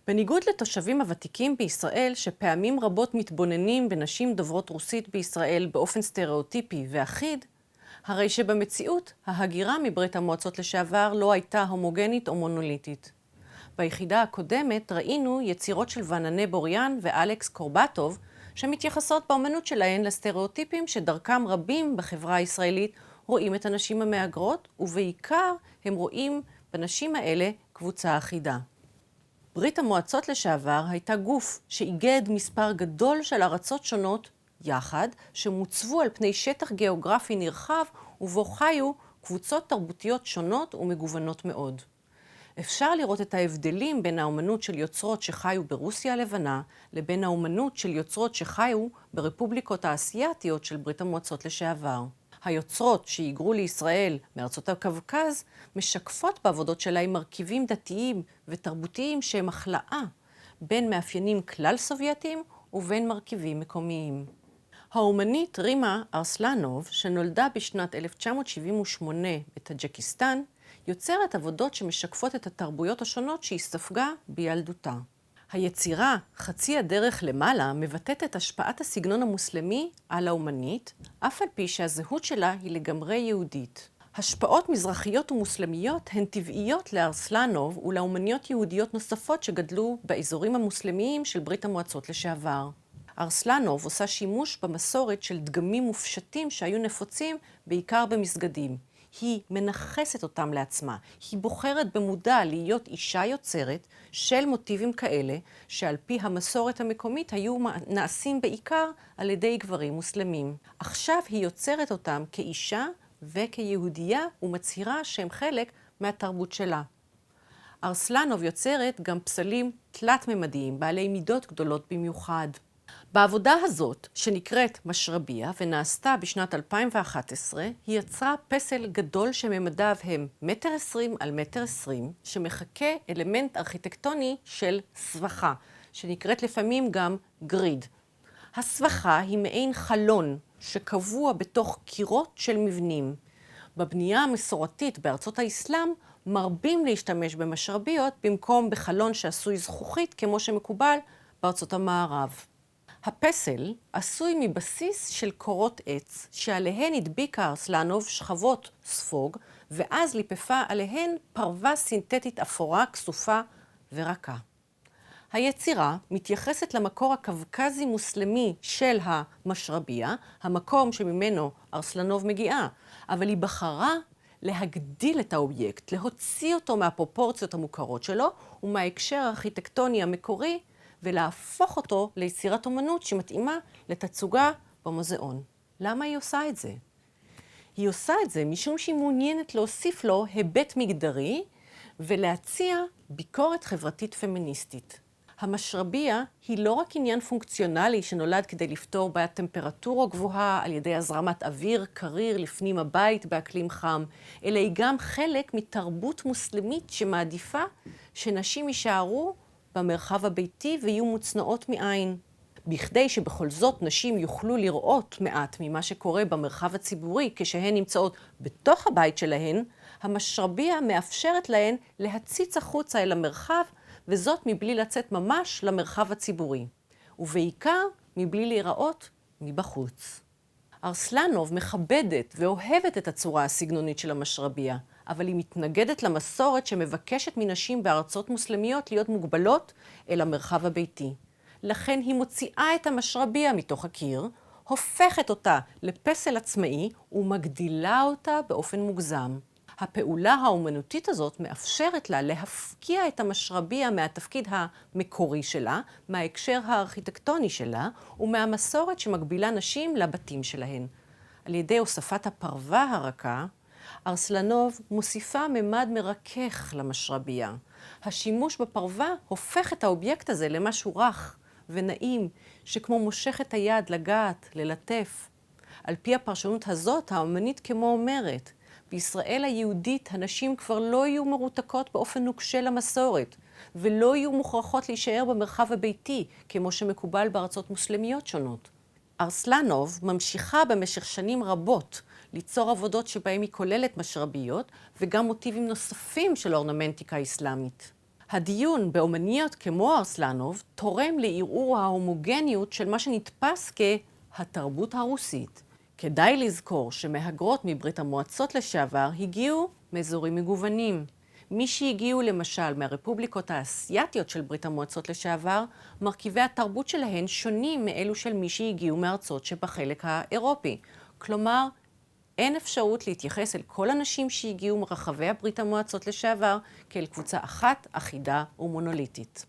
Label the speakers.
Speaker 1: בניגוד לתושבים הוותיקים בישראל, שפעמים רבות מתבוננים בנשים דוברות רוסית בישראל באופן סטריאוטיפי ואחיד, הרי שבמציאות ההגירה מברית המועצות לשעבר לא הייתה הומוגנית או מונוליטית. ביחידה הקודמת ראינו יצירות של וננה בוריאן ואלכס קורבטוב, שמתייחסות באמנות שלהן לסטריאוטיפים שדרכם רבים בחברה הישראלית רואים את הנשים המהגרות, ובעיקר הם רואים בנשים האלה קבוצה אחידה. ברית המועצות לשעבר הייתה גוף שאיגד מספר גדול של ארצות שונות יחד, שמוצבו על פני שטח גיאוגרפי נרחב, ובו חיו קבוצות תרבותיות שונות ומגוונות מאוד. אפשר לראות את ההבדלים בין האומנות של יוצרות שחיו ברוסיה הלבנה, לבין האומנות של יוצרות שחיו ברפובליקות האסייתיות של ברית המועצות לשעבר. היוצרות שהיגרו לישראל מארצות הקווקז משקפות בעבודות שלהם מרכיבים דתיים ותרבותיים שהם הכלאה בין מאפיינים כלל סובייטיים ובין מרכיבים מקומיים. האומנית רימה ארסלנוב, שנולדה בשנת 1978 בטאג'יקיסטן, יוצרת עבודות שמשקפות את התרבויות השונות שהיא ספגה בילדותה. היצירה חצי הדרך למעלה מבטאת את השפעת הסגנון המוסלמי על האומנית, אף על פי שהזהות שלה היא לגמרי יהודית. השפעות מזרחיות ומוסלמיות הן טבעיות לארסלנוב ולאומניות יהודיות נוספות שגדלו באזורים המוסלמיים של ברית המועצות לשעבר. ארסלנוב עושה שימוש במסורת של דגמים מופשטים שהיו נפוצים בעיקר במסגדים. היא מנחסת אותם לעצמה. היא בוחרת במודע להיות אישה יוצרת של מוטיבים כאלה, שעל פי המסורת המקומית היו נעשים בעיקר על ידי גברים מוסלמים. עכשיו היא יוצרת אותם כאישה וכיהודייה ומצהירה שהם חלק מהתרבות שלה. ארסלנוב יוצרת גם פסלים תלת-ממדיים, בעלי מידות גדולות במיוחד. בעבודה הזאת, שנקראת משרביה ונעשתה בשנת 2011, היא יצרה פסל גדול שממדיו הם 1.20 על 1.20 שמחכה אלמנט ארכיטקטוני של סבכה, שנקראת לפעמים גם גריד. הסבכה היא מעין חלון שקבוע בתוך קירות של מבנים. בבנייה המסורתית בארצות האסלאם מרבים להשתמש במשרביות במקום בחלון שעשוי זכוכית כמו שמקובל בארצות המערב. הפסל עשוי מבסיס של קורות עץ, שעליהן הדביקה ארסלנוב שכבות ספוג, ואז ליפפה עליהן פרווה סינתטית אפורה, כסופה ורכה. היצירה מתייחסת למקור הקווקזי-מוסלמי של המשרביה, המקום שממנו ארסלנוב מגיעה, אבל היא בחרה להגדיל את האובייקט, להוציא אותו מהפרופורציות המוכרות שלו ומההקשר הארכיטקטוני המקורי, ולהפוך אותו ליצירת אומנות שמתאימה לתצוגה במוזיאון. למה היא עושה את זה? היא עושה את זה משום שהיא מעוניינת להוסיף לו היבט מגדרי ולהציע ביקורת חברתית פמיניסטית. המשרביה היא לא רק עניין פונקציונלי שנולד כדי לפתור בעיית טמפרטורה גבוהה על ידי הזרמת אוויר קריר לפנים הבית באקלים חם, אלא היא גם חלק מתרבות מוסלמית שמעדיפה שנשים יישארו במרחב הביתי ויהיו מוצנעות מעין. בכדי שבכל זאת נשים יוכלו לראות מעט ממה שקורה במרחב הציבורי כשהן נמצאות בתוך הבית שלהן, המשרביה מאפשרת להן להציץ החוצה אל המרחב, וזאת מבלי לצאת ממש למרחב הציבורי, ובעיקר מבלי להיראות מבחוץ. ארסלנוב מכבדת ואוהבת את הצורה הסגנונית של המשרביה, אבל היא מתנגדת למסורת שמבקשת מנשים בארצות מוסלמיות להיות מוגבלות אל המרחב הביתי. לכן היא מוציאה את המשרביה מתוך הקיר, הופכת אותה לפסל עצמאי ומגדילה אותה באופן מוגזם. הפעולה האומנותית הזאת מאפשרת לה להפקיע את המשרביה מהתפקיד המקורי שלה, מההקשר הארכיטקטוני שלה ומהמסורת שמגבילה נשים לבתים שלהן. על ידי הוספת הפרווה הרכה, ארסלנוב מוסיפה ממד מרכך למשרביה. השימוש בפרווה הופך את האובייקט הזה למשהו רך ונעים, שכמו מושך את היד לגעת, ללטף. על פי הפרשנות הזאת, האמנית כמו אומרת, בישראל היהודית הנשים כבר לא יהיו מרותקות באופן נוקשה למסורת, ולא יהיו מוכרחות להישאר במרחב הביתי, כמו שמקובל בארצות מוסלמיות שונות. ארסלנוב ממשיכה במשך שנים רבות ליצור עבודות שבהן היא כוללת משרביות וגם מוטיבים נוספים של אורנמנטיקה אסלאמית. הדיון באומניות כמו ארסלנוב תורם לערעור ההומוגניות של מה שנתפס כהתרבות הרוסית. כדאי לזכור שמהגרות מברית המועצות לשעבר הגיעו מאזורים מגוונים. מי שהגיעו למשל מהרפובליקות האסייתיות של ברית המועצות לשעבר, מרכיבי התרבות שלהן שונים מאלו של מי שהגיעו מארצות שבחלק האירופי. כלומר, אין אפשרות להתייחס אל כל אנשים שהגיעו מרחבי הברית המועצות לשעבר כאל קבוצה אחת, אחידה ומונוליטית.